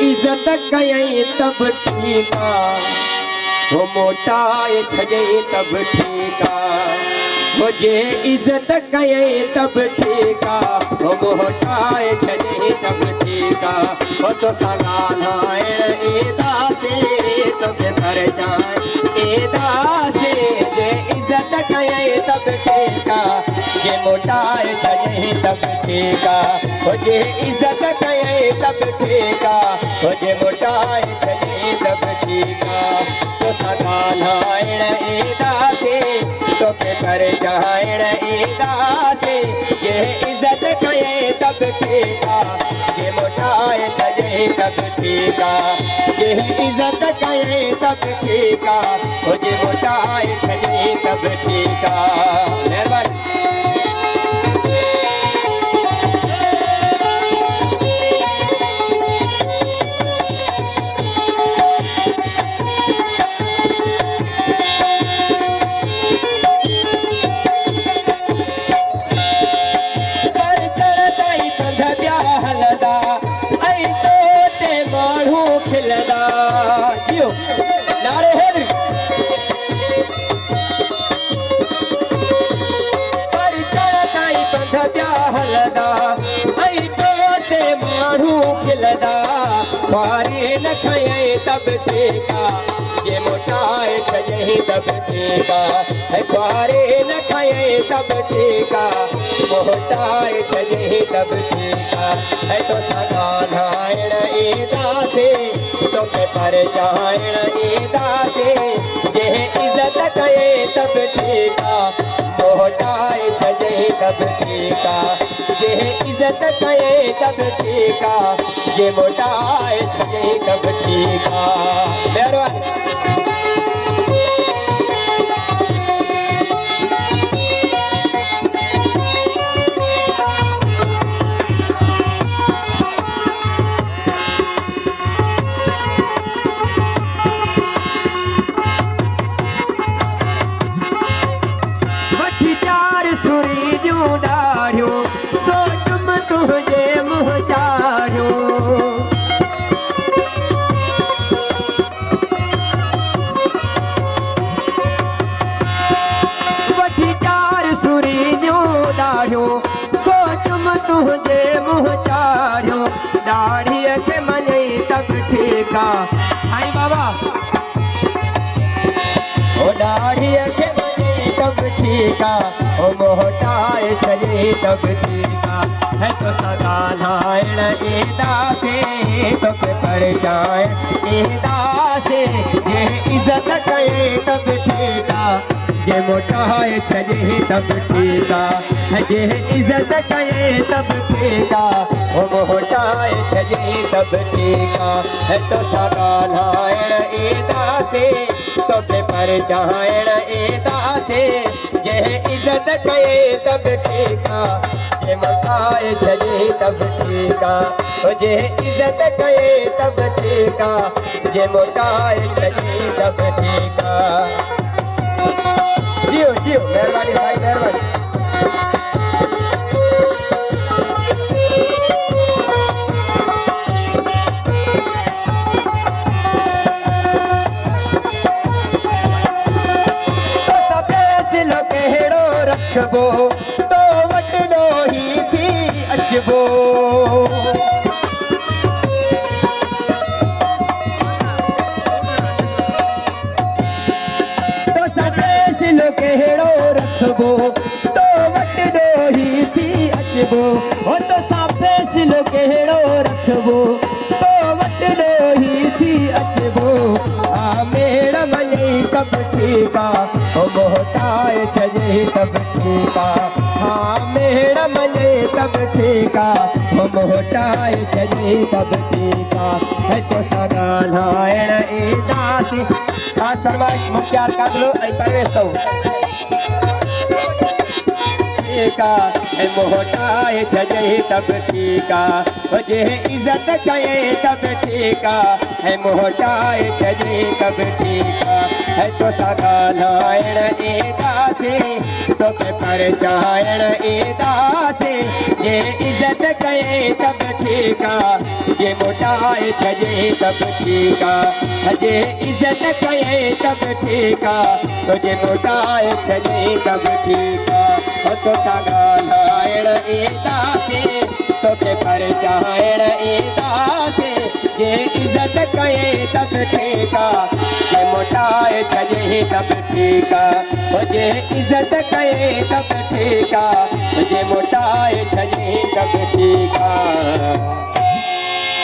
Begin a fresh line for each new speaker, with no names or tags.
इज्जत कयई तब ठीका वो मोटाए छजई तब ठीका वो जे इज्जत कयई तब ठीका वो मोटाए छजई तब ठीका वो तो सगाल हायण एदा से तो के कर जान एदा से जे इज्जत कयई तब ठीका जे मोटाए छजई तब ठीका वो जे इज्जत कयई तब ठीका वो जे मोटाए छजई तब ठीका तो सगाल हायण एदा से तो के कर जायण एदा से ये इज्जत कये तब ठीका ये मोटाए छजे तब ठीका ये इज्जत कये तब ठीका वो जे मोटाए छजे तब ठीका। मेहरबानी। नारे हैदरी पर चढ़ताई पंध ब्याहलदा आई तोते माण्हू खिलदा ख्वारी न खये तब ठीका जे मोटाए छजई तब ठीका ख्वारी न खये तब ठीका मोटाए छजई तब ठीका तो सगाल हायण एदा से तो के पर जायण एदा से जे इज्जत कये तब ठीका मोटाए छजे तब ठीका जे इज्जत कये तब ठीका जे मोटाए छजे तब ठीका। मेहरबानी। तुझे मुँह चाढ़ो दाढ़ी के मने तब ठीका साईं बाबा ओ दाढ़ी के मने तब ठीका ओ मोटाए छजे तब ठीका है तो सगाल हायण एदा से तो के पर जाए एदा से ये इज्जत कये तब ठीका जे मोटाए छजे तब ठीका जे इज्जत कये तब ठीका वो मोटाए छजे तब ठीका है तो सगाल हायण एदा से तो के पर जायण एदा से जे इज्जत कये तब ठीका जे मोटाए छजे तब ठीका जे इज्जत कये तब ठीका जे मोटाए छजे तब ठीका। जियो जियो। मेहरबानी साईं मेहरबानी। तो सफेद कहिड़ो रखबो तो वटनो ही थी अचबो कहिड़ो रखबो तो वटनो ही थी अचबो हो तो साफे सिलो कहिड़ो रखबो तो वटनो ही थी अचबो आ मेड़ मने तब ठीका हो मोटाए छजे तब ठीका हाँ मेड़ मने तब ठीका हो मोटाए छजे तब ठीका है तो सगाल हायण एदा से हाँ सर्वाश मुख्यार कागलो ऐ परवेश सौ ठीका है मोटाए छजे तब ठीका जे इज्जत कये तब ठीका है मोटाए छजे तब ठीका है तो सगाल हायण एदा से तोखे परचाइण ईंदासे जे इज़त कये तब ठीक आ जे मोटाए छजे तब ठीक आ जे इज़त कये तब ठीक आ जे मोटाए छजे तब ठीक आ तोसां ॻाल्हाइण ईंदासे तोखे परचाइण ईंदासे जे इज़त कये तब ठीक आ जे मोटाए छजे तब ठीक आ जे इज़त कये तब ठीक आ जे मोटाए छजे तब ठीक आ